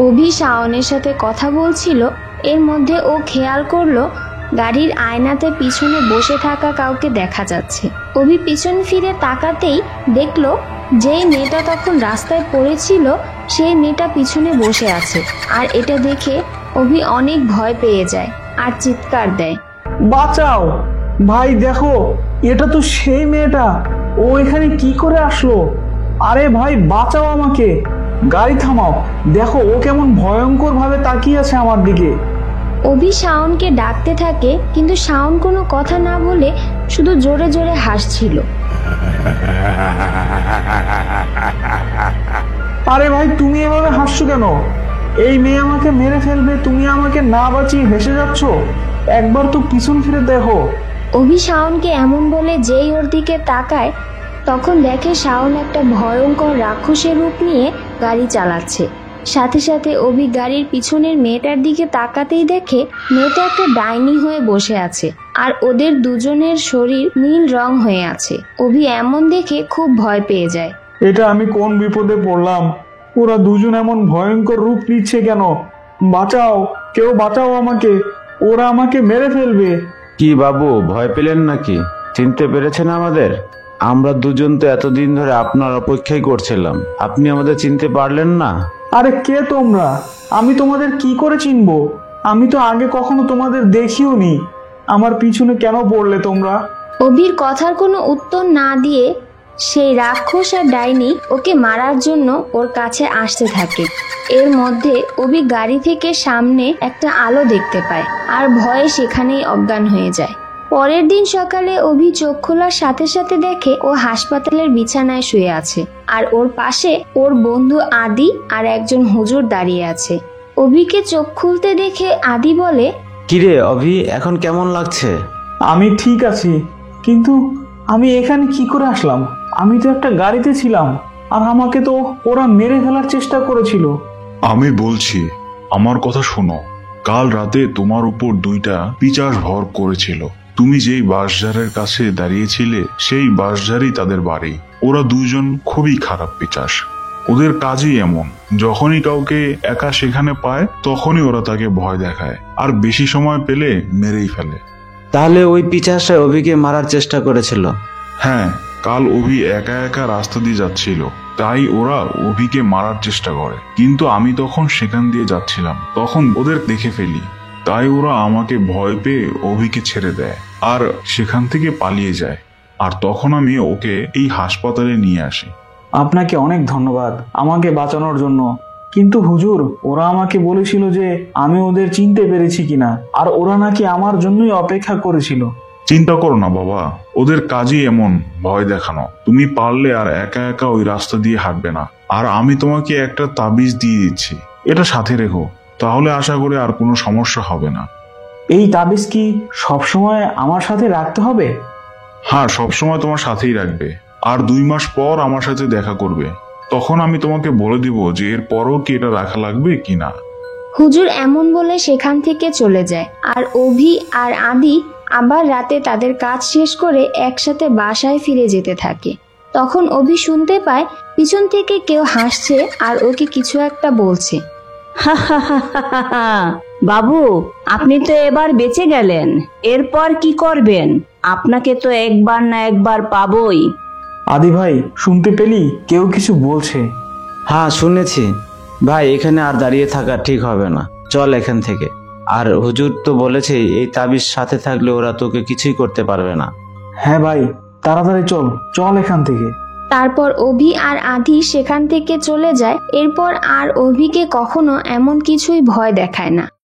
অভি শাওনের সাথে কথা বলছিল, এর মধ্যে ও খেয়াল করলো গাড়ির আয়নাতে পিছনে বসে থাকা কাউকে দেখা যাচ্ছে। অভি পিছন ফিরে তাকাতেই দেখলো যেই মেয়েটা তখন রাস্তায় পড়েছিল সেই মেয়েটা পিছনে বসে আছে। আর এটা দেখে অভি অনেক ভয় পেয়ে যায় আর চিৎকার দেয়, বাঁচাও ভাই, দেখো এটা তো সেই মেয়েটা, ও এখানে কি করে আসলো? আরে ভাই বাঁচাও আমাকে, গাড়ি থামাও, দেখো ও কেমন ভয়ঙ্কর ভাবে তাকিয়ে আছে আমার দিকে। অভি শাওনকে ডাকতে থাকে, কিন্তু শাওন কোনো কথা না বলে শুধু জোরে জোরে হাসছিল। আরে ভাই তুমি এভাবে হাসছো কেন? এই মেয়ে আমাকে মেরে ফেলবে, তুমি আমাকে না বাঁচিয়ে হেসে যাচ্ছ। একবার তো পিছন ফিরে দেখো। অভি শাওনকে এমন বলে যেই ওর দিকে তাকায়, তখন দেখে শাওন একটা ভয়ঙ্কর রাক্ষসের রূপ নিয়ে গাড়ি চালাচ্ছে। সাথে সাথে অভি গাড়ির পিছনের মেয়েটার দিকে তাকাতেই দেখে মেয়েটা একটা ডাইনি হয়ে বসে আছে আর ওদের দুজনের শরীর নীল রং হয়ে আছে। অভি এমন দেখে খুব ভয় পেয়ে যায়। এটা আমি কোন বিপদে পড়লাম? ওরা দুজন এমন ভয়ঙ্কর রূপ নিচ্ছে কেন? বাঁচাও, কেউ বাঁচাও আমাকে, ওরা আমাকে মেরে ফেলবে। কি বাবু, ভয় পেলেন নাকি? চিনতে পেরেছেন আমাদের? আমরা দুজন তো এতদিন ধরে আপনার অপেক্ষাই করছিলাম, আপনি আমাদের চিনতে পারলেন না? আরে কে তোমরা? আমি তোমাদের কি করে চিনবো? আমি তো আগে কখনো তোমাদের দেখিও নি। আমার পিছনে কেন পড়লে তোমরা? অভির কথার কোনো উত্তর না দিয়ে সেই রাক্ষস আর ডাইনি ওকে মারার জন্য ওর কাছে আসতে থাকে। এর মধ্যে অভি গাড়ি থেকে সামনে একটা আলো দেখতে পায় আর ভয়ে সেখানেই অজ্ঞান হয়ে যায়। পরের দিন সকালে অভি চোখ খোলার সাথে সাথে দেখে ও হাসপাতালের বিছানায় শুয়ে আছে আর ওর পাশে ওর বন্ধু আদি আর একজন হুজুর দাঁড়িয়ে আছে। অভিকে চোখ খুলতে দেখে আদি বলে, কিরে অভি, এখন কেমন লাগছে? আমি ঠিক আছি, কিন্তু আমি এখানে কি করে আসলাম? আমি তো একটা গাড়িতে ছিলাম আর আমাকে তো ওরা মেরে ফেলার চেষ্টা করেছিল। আমি বলছি, আমার কথা শোনো। কাল রাতে তোমার উপর দুইটা পিশাচ ভর করেছিল। তুমি যেই বাঁশঝাড়ের কাছে দাঁড়িয়েছিলে সেই বাঁশঝাড়ই তাদের বাড়ি। ওরা দুজন খুবই খারাপ পিশাচ। ওদের কাজই এমন, যখনই কাউকে একা সেখানে পায় তখনই ওরা তাকে ভয় দেখায় আর বেশি সময় পেলে মেরেই ফেলে। তাহলে ওই পিশাচটা অভিকে মারার চেষ্টা করেছিল? হ্যাঁ, কাল অভি একা একা রাস্তা দিয়ে যাচ্ছিল, তাই ওরা অভিকে মারার চেষ্টা করে। কিন্তু আমি তখন সেখান দিয়ে যাচ্ছিলাম, তখন ওদের দেখে ফেলি, তাই ওরা আমাকে ভয় পেয়ে অভিকে ছেড়ে দেয় আর সেখান থেকে পালিয়ে যায়। আর তখন আমি ওকে এই হাসপাতালে নিয়ে আসি। আপনাকে অনেক ধন্যবাদ আমাকে বাঁচানোর জন্য। কিন্তু হুজুর, ওরা আমাকে বলেছিল যে আমি ওদের চিনতে পেরেছি কিনা, আর ওরা নাকি আমার জন্যই অপেক্ষা করেছিল। চিন্তা করো না বাবা, ওদের কাজই এমন ভয় দেখানো। তুমি পারলে আর একা একা ওই রাস্তা দিয়ে হাঁটবে না। আর আমি তোমাকে একটা তাবিজ দিয়ে দিচ্ছি, এটা সাথে রেখো, তাহলে আশা করি আর কোনো সমস্যা হবে না। এই তাবিজ কি সবসময় আমার সাথে রাখতে হবে? হ্যাঁ, সবসময় তোমার সাথেই রাখবে। আর 2 মাস পর আমার সাথে দেখা করবে, তখন আমি তোমাকে বলে দিব যে এর পরও কি এটা রাখা লাগবে কিনা। হুজুর এমন বলে সেখান থেকে চলে যায়। আর অভি আর আদি আবার রাতে তাদের কাজ শেষ করে একসাথে বাসায় ফিরে যেতে থাকে। তখন অভি শুনতে পায় পিছন থেকে কেউ হাসছে আর ওকে কিছু একটা বলছে। বাবু, আপনি তো এবার বেঁচে গেলেন, এরপর কি করবেন? আপনাকে তো একবার না একবার পাবোই। আদি ভাই, শুনতে পেলি কেউ কিছু বলছে? হ্যাঁ শুনেছি ভাই, এখানে আর দাঁড়িয়ে থাকা ঠিক হবে না, চল এখান থেকে। আর হুজুর তো বলেছে এই তাবিজ সাথে থাকলে ওরা তোকে কিছুই করতে পারবে না। হ্যাঁ ভাই, তাড়াতাড়ি চল, চল এখান থেকে। তারপর অভি আর আদি সেখান থেকে চলে যায়। এরপর আর অভিকে কখনো এমন কিছুই ভয় দেখায় না।